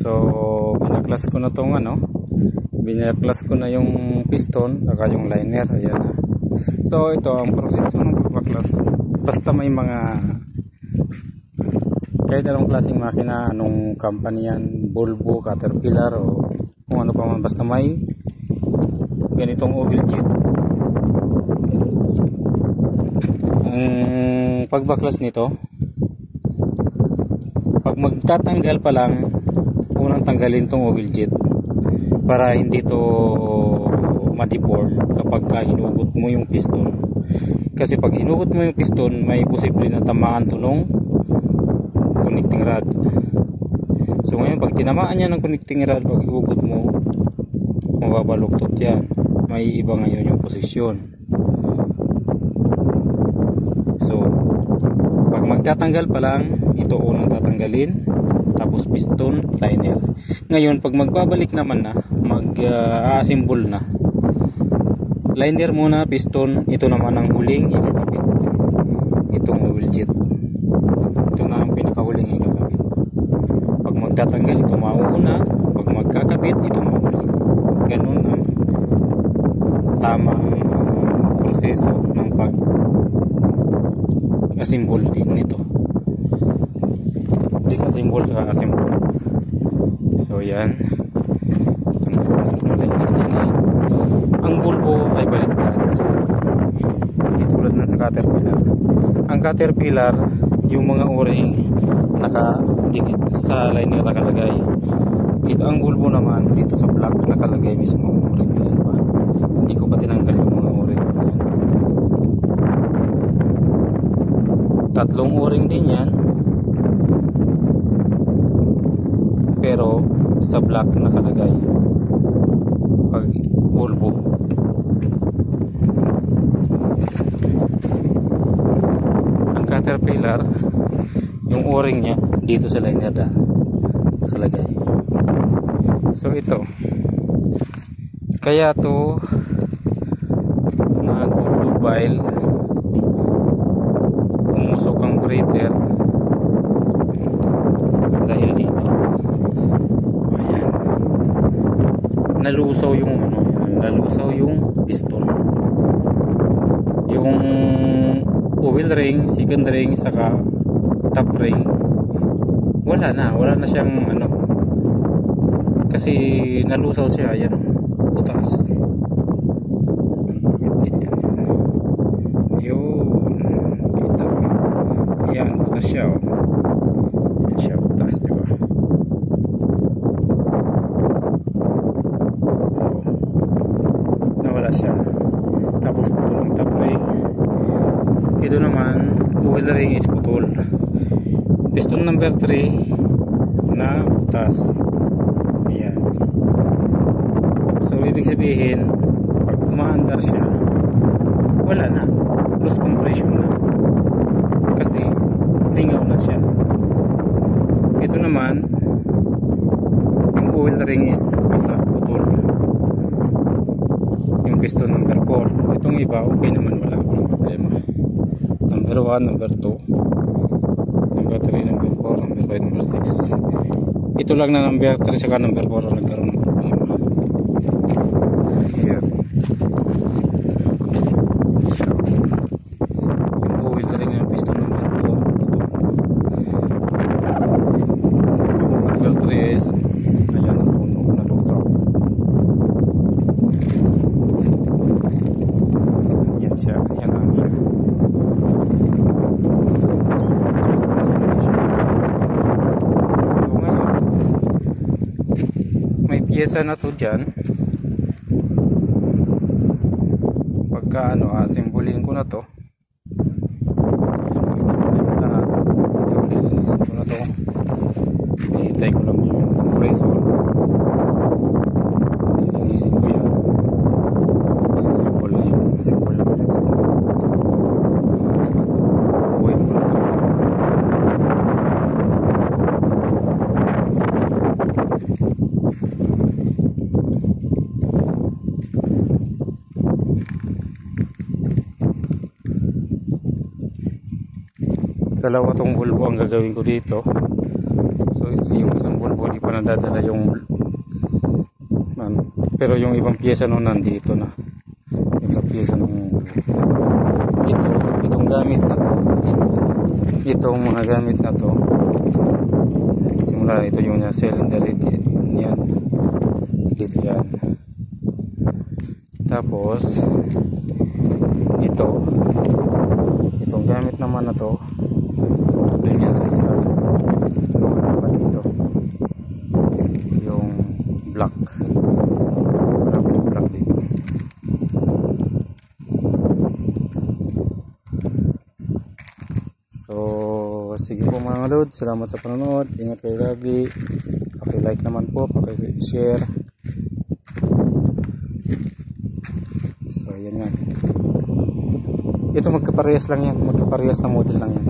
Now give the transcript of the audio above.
So binaklas ko na tong binaklas ko na yung piston saka yung liner. Ayan na. So ito ang proseso ng pagbaklas. Basta may mga kahit anong klaseng makina, anong company yan, Volvo, Caterpillar o kung ano pa man, basta may ganitong oil kit. Ang pagbaklas nito, pag magtatanggal pa lang, unang tanggalin tong oil jet para hindi to ma-deform kapag hinugot mo yung piston. Kasi pag hinugot mo yung piston, may posible na tamaan to nung connecting rod. So ngayon pag tinamaan niya ng connecting rod, pag iugot mo, mababaluktot yan. May iba ngayon yung posisyon. So pag magtatanggal pa lang, ito unang tatanggalin, tapos piston, liner. Ngayon pag magbabalik naman na, mag-assemble na, liner muna, piston, ito naman ang huling ikakabit, itong oil jet. Ito na ang pinakahuling ikakabit. Pag magtatanggal, ito mauuna, pag magkakabit, ito mahuling. Ganun ang tamang proseso ng pag-assemble din nito. Disassemble sa assemble. So yan. Ang Volvo ay baliktad. Hindi tulad na sa Caterpillar. Ang Caterpillar, yung mga o-ring nakadikit sa liner nakalagay. Ito ang Volvo naman, dito sa block nakalagay mismo ang o-ring. Hindi ko pa tinanggal yung mga o-ring. Tatlong o-ring din yan, pero sa block nakalagay pag Volvo. Ang Caterpillar, yung o-ring nya dito sa liner nakalagay. So ito, kaya to nag-mobile, umusok ang breather dahil dito. Ayan, nalusaw yung piston, yung oil ring, second ring, saka top ring. Wala na siyang kasi nalusaw siya. Ayan, butas. Kita. Ayan, butas siya. Ayan siya, butas, diba? Nawala siya. Tapos putol ang top ring. Ito naman, oil ring is putol. Piston number 3 na butas. Ayan. So ibig sabihin, pag umaandar siya, wala na, loose compression na, kasi singaw na siya. Ito naman, yung oil ring is basa, putol. Yung piston number 4. Itong iba okay naman, wala akong problema. Number 1, number 2, number 3, number 4, number 5, number 6. Ito lang na number 3 saka number 4 ang nagkaroon ng problema. Here. Yung oil ring ng piston number 4. Number 3 is ayan, nasunog na lusaw. Ayan siya. Ayan ano siya. Piyesa na to dyan. Pagka asimbulin ko na to, lilinisin ko na to. Hihintay ko lang yung compressor, lilinisin ko yan, tapos asimbol na yung asimbol na diretso. Uwi ko na to. Dalawa tong Volvo ang gagawin ko dito. So yung isang bulbo di pa nadadala yung pero yung ibang pyesa nung nandito na. Ibang pyesa nung itong gamit na to. Itong mga gamit na to. Simula ito yung cylinder niyan. Dito yan. Tapos itong gamit naman na to doon yan sa isa. So wala pa dito yung block. Wala pa yung block dito. So sige po mga lod, salamat sa panonood, ingat kayo lagi, paki-like naman po, paki-share. So yan nga, ito magkaparehas lang yan, magkaparehas na model lang yan.